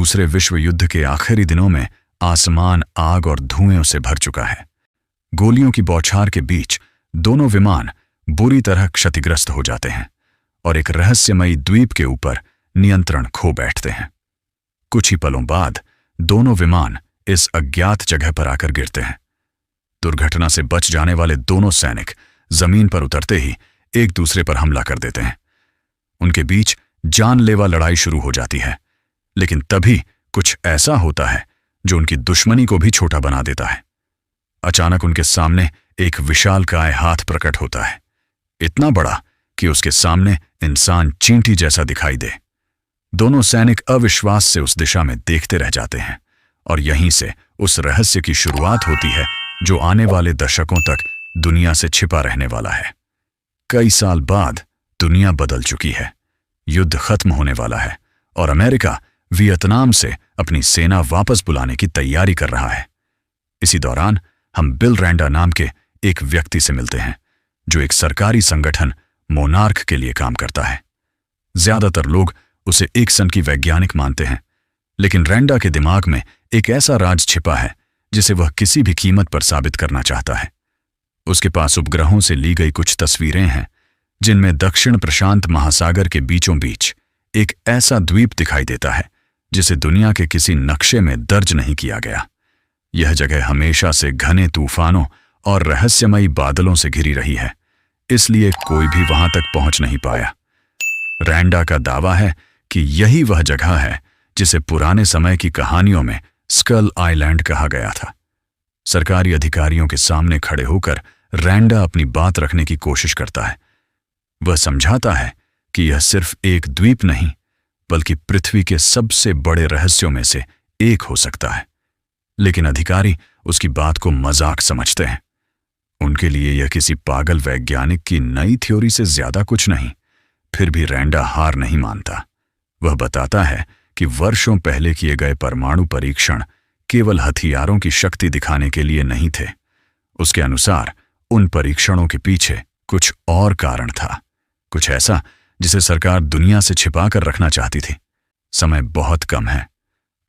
दूसरे विश्व युद्ध के आखिरी दिनों में आसमान आग और धुएं से भर चुका है। गोलियों की बौछार के बीच दोनों विमान बुरी तरह क्षतिग्रस्त हो जाते हैं और एक रहस्यमयी द्वीप के ऊपर नियंत्रण खो बैठते हैं। कुछ ही पलों बाद दोनों विमान इस अज्ञात जगह पर आकर गिरते हैं। दुर्घटना से बच जाने वाले दोनों सैनिक जमीन पर उतरते ही एक दूसरे पर हमला कर देते हैं। उनके बीच जानलेवा लड़ाई शुरू हो जाती है, लेकिन तभी कुछ ऐसा होता है जो उनकी दुश्मनी को भी छोटा बना देता है। अचानक उनके सामने एक विशालकाय हाथ प्रकट होता है, इतना बड़ा कि उसके सामने इंसान चींटी जैसा दिखाई दे। दोनों सैनिक अविश्वास से उस दिशा में देखते रह जाते हैं और यहीं से उस रहस्य की शुरुआत होती है जो आने वाले दशकों तक दुनिया से छिपा रहने वाला है। कई साल बाद दुनिया बदल चुकी है, युद्ध खत्म होने वाला है और अमेरिका वियतनाम से अपनी सेना वापस बुलाने की तैयारी कर रहा है। इसी दौरान हम बिल रैंडा नाम के एक व्यक्ति से मिलते हैं जो एक सरकारी संगठन मोनार्क के लिए काम करता है। ज्यादातर लोग उसे एक सन की वैज्ञानिक मानते हैं, लेकिन रैंडा के दिमाग में एक ऐसा राज छिपा है जिसे वह किसी भी कीमत पर साबित करना चाहता है। उसके पास उपग्रहों से ली गई कुछ तस्वीरें हैं जिनमें दक्षिण प्रशांत महासागर के बीचों बीच एक ऐसा द्वीप दिखाई देता है जिसे दुनिया के किसी नक्शे में दर्ज नहीं किया गया। यह जगह हमेशा से घने तूफानों और रहस्यमयी बादलों से घिरी रही है, इसलिए कोई भी वहां तक पहुंच नहीं पाया। रैंडा का दावा है कि यही वह जगह है जिसे पुराने समय की कहानियों में स्कल आइलैंड कहा गया था। सरकारी अधिकारियों के सामने खड़े होकर रैंडा अपनी बात रखने की कोशिश करता है। वह समझाता है कि यह सिर्फ एक द्वीप नहीं बल्कि पृथ्वी के सबसे बड़े रहस्यों में से एक हो सकता है, लेकिन अधिकारी उसकी बात को मजाक समझते हैं। उनके लिए यह किसी पागल वैज्ञानिक की नई थ्योरी से ज्यादा कुछ नहीं। फिर भी रैंडा हार नहीं मानता। वह बताता है कि वर्षों पहले किए गए परमाणु परीक्षण केवल हथियारों की शक्ति दिखाने के लिए नहीं थे। उसके अनुसार उन परीक्षणों के पीछे कुछ और कारण था, कुछ ऐसा जिसे सरकार दुनिया से छिपा कर रखना चाहती थी। समय बहुत कम है।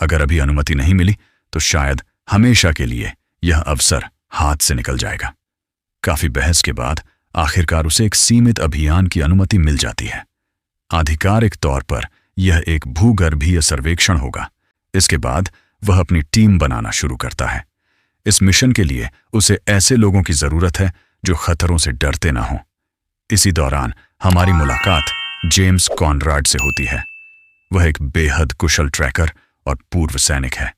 अगर अभी अनुमति नहीं मिली तो शायद हमेशा के लिए यह अवसर हाथ से निकल जाएगा। काफी बहस के बाद आखिरकार उसे एक सीमित अभियान की अनुमति मिल जाती है। आधिकारिक तौर पर यह एक भूगर्भीय सर्वेक्षण होगा। इसके बाद वह अपनी टीम बनाना शुरू करता है। इस मिशन के लिए उसे ऐसे लोगों की जरूरत है जो खतरों से डरते ना हों। इसी दौरान हमारी मुलाकात जेम्स कॉनराड से होती है। वह एक बेहद कुशल ट्रैकर और पूर्व सैनिक है।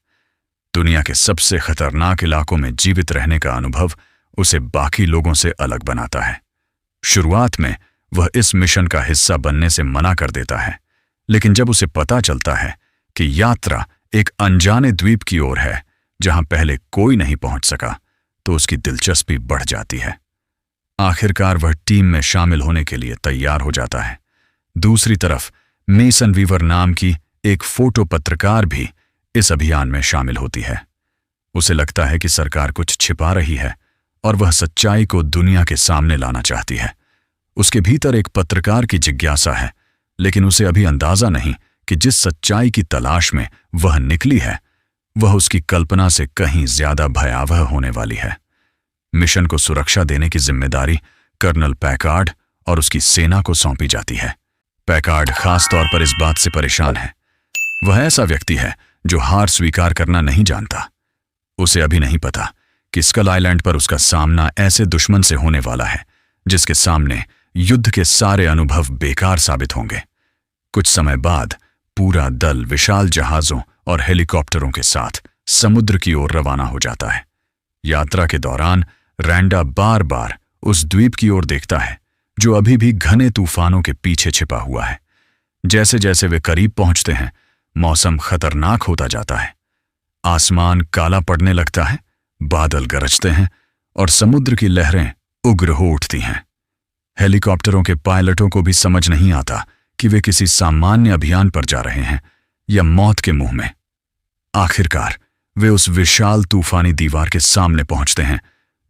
दुनिया के सबसे खतरनाक इलाकों में जीवित रहने का अनुभव उसे बाकी लोगों से अलग बनाता है। शुरुआत में वह इस मिशन का हिस्सा बनने से मना कर देता है, लेकिन जब उसे पता चलता है कि यात्रा एक अनजाने द्वीप की ओर है जहां पहले कोई नहीं पहुंच सका, तो उसकी दिलचस्पी बढ़ जाती है। आखिरकार वह टीम में शामिल होने के लिए तैयार हो जाता है। दूसरी तरफ मेसन वीवर नाम की एक फोटो पत्रकार भी इस अभियान में शामिल होती है। उसे लगता है कि सरकार कुछ छिपा रही है और वह सच्चाई को दुनिया के सामने लाना चाहती है। उसके भीतर एक पत्रकार की जिज्ञासा है, लेकिन उसे अभी अंदाजा नहीं कि जिस सच्चाई की तलाश में वह निकली है वह उसकी कल्पना से कहीं ज्यादा भयावह होने वाली है। मिशन को सुरक्षा देने की जिम्मेदारी कर्नल पैकार्ड और उसकी सेना को सौंपी जाती है। पैकार्ड खास तौर पर इस बात से परेशान है। वह ऐसा व्यक्ति है जो हार स्वीकार करना नहीं जानता। उसे अभी नहीं पता कि स्कल आइलैंड पर उसका सामना ऐसे दुश्मन से होने वाला है जिसके सामने युद्ध के सारे अनुभव बेकार साबित होंगे। कुछ समय बाद पूरा दल विशाल जहाजों और हेलीकॉप्टरों के साथ समुद्र की ओर रवाना हो जाता है। यात्रा के दौरान रैंडा बार बार उस द्वीप की ओर देखता है जो अभी भी घने तूफानों के पीछे छिपा हुआ है। जैसे जैसे वे करीब पहुंचते हैं, मौसम खतरनाक होता जाता है। आसमान काला पड़ने लगता है, बादल गरजते हैं और समुद्र की लहरें उग्र हो उठती हैं। हेलीकॉप्टरों के पायलटों को भी समझ नहीं आता कि वे किसी सामान्य अभियान पर जा रहे हैं या मौत के मुंह में। आखिरकार वे उस विशाल तूफानी दीवार के सामने पहुंचते हैं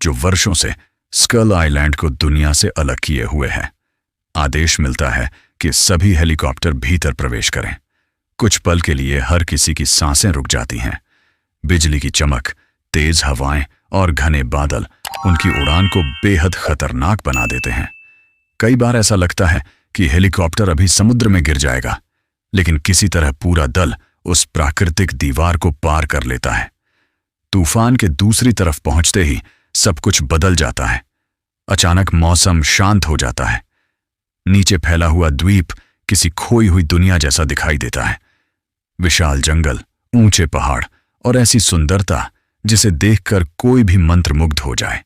जो वर्षों से स्कल आइलैंड को दुनिया से अलग किए हुए है। आदेश मिलता है कि सभी हेलीकॉप्टर भीतर प्रवेश करें। कुछ पल के लिए हर किसी की सांसें रुक जाती हैं। बिजली की चमक, तेज हवाएं और घने बादल उनकी उड़ान को बेहद खतरनाक बना देते हैं। कई बार ऐसा लगता है कि हेलीकॉप्टर अभी समुद्र में गिर जाएगा, लेकिन किसी तरह पूरा दल उस प्राकृतिक दीवार को पार कर लेता है। तूफान के दूसरी तरफ पहुंचते ही सब कुछ बदल जाता है। अचानक मौसम शांत हो जाता है। नीचे फैला हुआ द्वीप किसी खोई हुई दुनिया जैसा दिखाई देता है। विशाल जंगल, ऊंचे पहाड़ और ऐसी सुंदरता जिसे देखकर कोई भी मंत्रमुग्ध हो जाए।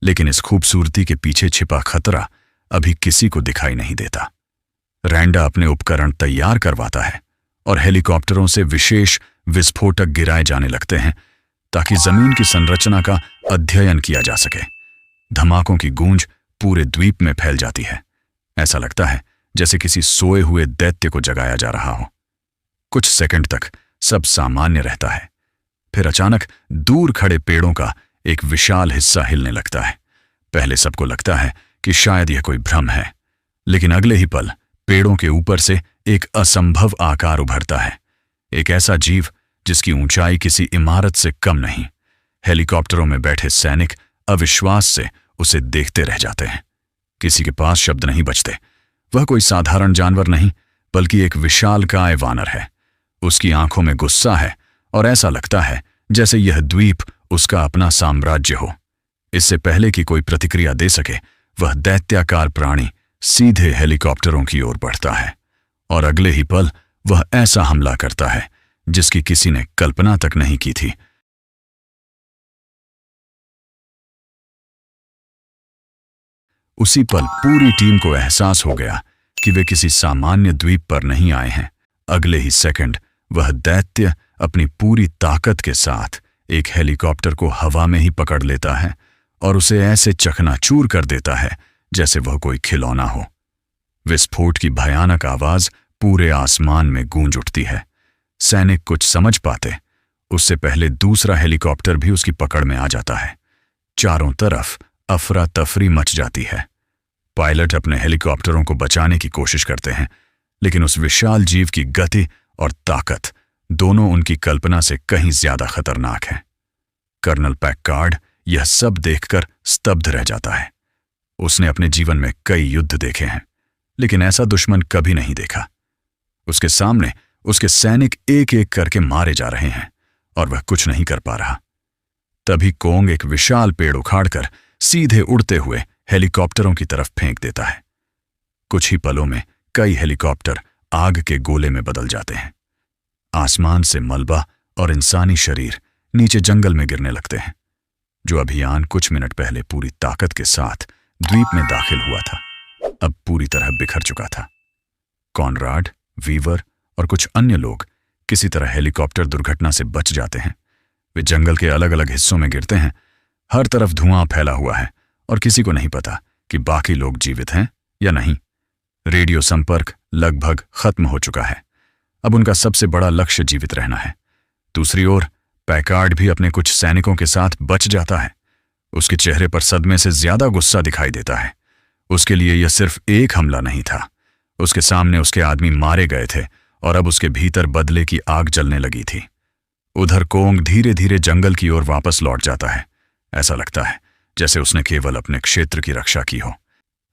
लेकिन इस खूबसूरती के पीछे छिपा खतरा अभी किसी को दिखाई नहीं देता। रैंडा अपने उपकरण तैयार करवाता है और हेलीकॉप्टरों से विशेष विस्फोटक गिराए जाने लगते हैं ताकि जमीन की संरचना का अध्ययन किया जा सके। धमाकों की गूंज पूरे द्वीप में फैल जाती है। ऐसा लगता है जैसे किसी सोए हुए दैत्य को जगाया जा रहा हो। कुछ सेकंड तक सब सामान्य रहता है। फिर अचानक दूर खड़े पेड़ों का एक विशाल हिस्सा हिलने लगता है। पहले सबको लगता है कि शायद यह कोई भ्रम है, लेकिन अगले ही पल पेड़ों के ऊपर से एक असंभव आकार उभरता है। एक ऐसा जीव जिसकी ऊंचाई किसी इमारत से कम नहीं। हेलीकॉप्टरों में बैठे सैनिक अविश्वास से उसे देखते रह जाते हैं। किसी के पास शब्द नहीं बचते। वह कोई साधारण जानवर नहीं, बल्कि एक विशालकाय वानर है। उसकी आंखों में गुस्सा है और ऐसा लगता है जैसे यह द्वीप उसका अपना साम्राज्य हो। इससे पहले कि कोई प्रतिक्रिया दे सके, वह दैत्याकार प्राणी सीधे हेलीकॉप्टरों की ओर बढ़ता है और अगले ही पल वह ऐसा हमला करता है जिसकी किसी ने कल्पना तक नहीं की थी। उसी पल पूरी टीम को एहसास हो गया कि वे किसी सामान्य द्वीप पर नहीं आए हैं। अगले ही सेकंड वह दैत्य अपनी पूरी ताकत के साथ एक हेलीकॉप्टर को हवा में ही पकड़ लेता है और उसे ऐसे चकनाचूर कर देता है जैसे वह कोई खिलौना हो। विस्फोट की भयानक आवाज पूरे आसमान में गूंज उठती है। सैनिक कुछ समझ पाते उससे पहले दूसरा हेलीकॉप्टर भी उसकी पकड़ में आ जाता है। चारों तरफ अफरा तफरी मच जाती है। पायलट अपने हेलीकॉप्टरों को बचाने की कोशिश करते हैं, लेकिन उस विशाल जीव की गति और ताकत दोनों उनकी कल्पना से कहीं ज्यादा खतरनाक है। कर्नल पैककार्ड यह सब देखकर स्तब्ध रह जाता है। उसने अपने जीवन में कई युद्ध देखे हैं, लेकिन ऐसा दुश्मन कभी नहीं देखा। उसके सामने उसके सैनिक एक एक करके मारे जा रहे हैं और वह कुछ नहीं कर पा रहा। तभी कोंग एक विशाल पेड़ उखाड़कर सीधे उड़ते हुए हेलीकॉप्टरों की तरफ फेंक देता है। कुछ ही पलों में कई हेलीकॉप्टर आग के गोले में बदल जाते हैं। आसमान से मलबा और इंसानी शरीर नीचे जंगल में गिरने लगते हैं। जो अभियान कुछ मिनट पहले पूरी ताकत के साथ द्वीप में दाखिल हुआ था, अब पूरी तरह बिखर चुका था। कॉनराड, वीवर और कुछ अन्य लोग किसी तरह हेलीकॉप्टर दुर्घटना से बच जाते हैं। वे जंगल के अलग अलग हिस्सों में गिरते हैं। हर तरफ धुआं फैला हुआ है और किसी को नहीं पता कि बाकी लोग जीवित हैं या नहीं। रेडियो संपर्क लगभग खत्म हो चुका है। अब उनका सबसे बड़ा लक्ष्य जीवित रहना है। दूसरी ओर पैकार्ड भी अपने कुछ सैनिकों के साथ बच जाता है। उसके चेहरे पर सदमे से ज्यादा गुस्सा दिखाई देता है। उसके लिए यह सिर्फ एक हमला नहीं था। उसके सामने उसके आदमी मारे गए थे और अब उसके भीतर बदले की आग जलने लगी थी। उधर कोंग धीरे धीरे जंगल की ओर वापस लौट जाता है। ऐसा लगता है जैसे उसने केवल अपने क्षेत्र की रक्षा की हो।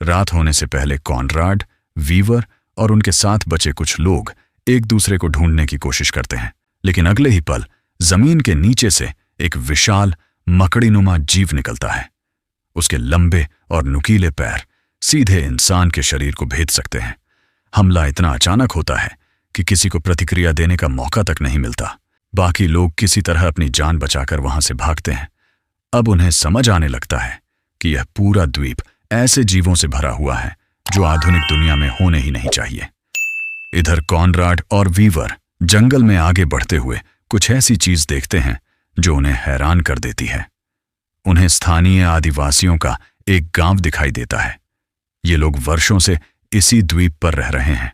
रात होने से पहले कॉनराड, वीवर और उनके साथ बचे कुछ लोग एक दूसरे को ढूंढने की कोशिश करते हैं, लेकिन अगले ही पल जमीन के नीचे से एक विशाल मकड़ीनुमा जीव निकलता है। उसके लंबे और नुकीले पैर सीधे इंसान के शरीर को भेद सकते हैं। हमला इतना अचानक होता है कि किसी को प्रतिक्रिया देने का मौका तक नहीं मिलता। बाकी लोग किसी तरह अपनी जान बचाकर वहां से भागते हैं। अब उन्हें समझ आने लगता है कि यह पूरा द्वीप ऐसे जीवों से भरा हुआ है जो आधुनिक दुनिया में होने ही नहीं चाहिए। इधर कॉनराड और वीवर जंगल में आगे बढ़ते हुए कुछ ऐसी चीज देखते हैं जो उन्हें हैरान कर देती है। उन्हें स्थानीय आदिवासियों का एक गांव दिखाई देता है। ये लोग वर्षों से इसी द्वीप पर रह रहे हैं।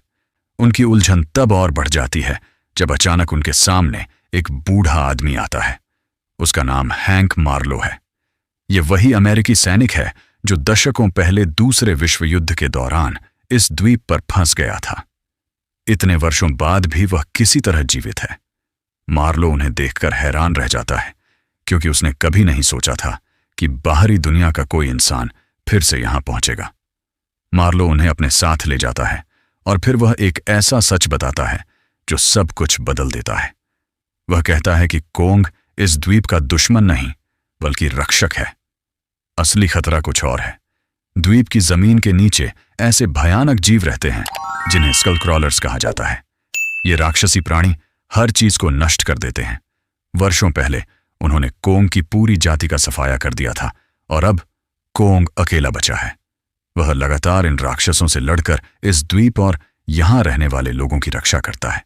उनकी उलझन तब और बढ़ जाती है जब अचानक उनके सामने एक बूढ़ा आदमी आता है। उसका नाम हैंक मार्लो है। ये वही अमेरिकी सैनिक है जो दशकों पहले दूसरे विश्व युद्ध के दौरान इस द्वीप पर फंस गया था। इतने वर्षों बाद भी वह किसी तरह जीवित है। मार्लो उन्हें देखकर हैरान रह जाता है, क्योंकि उसने कभी नहीं सोचा था कि बाहरी दुनिया का कोई इंसान फिर से यहां पहुंचेगा। मार्लो उन्हें अपने साथ ले जाता है और फिर वह एक ऐसा सच बताता है जो सब कुछ बदल देता है। वह कहता है कि कोंग इस द्वीप का दुश्मन नहीं बल्कि रक्षक है। असली खतरा कुछ और है। द्वीप की जमीन के नीचे ऐसे भयानक जीव रहते हैं जिन्हें स्कल क्रॉलर्स कहा जाता है। ये राक्षसी प्राणी हर चीज को नष्ट कर देते हैं। वर्षों पहले उन्होंने कोंग की पूरी जाति का सफाया कर दिया था और अब कोंग अकेला बचा है। वह लगातार इन राक्षसों से लड़कर इस द्वीप और यहां रहने वाले लोगों की रक्षा करता है।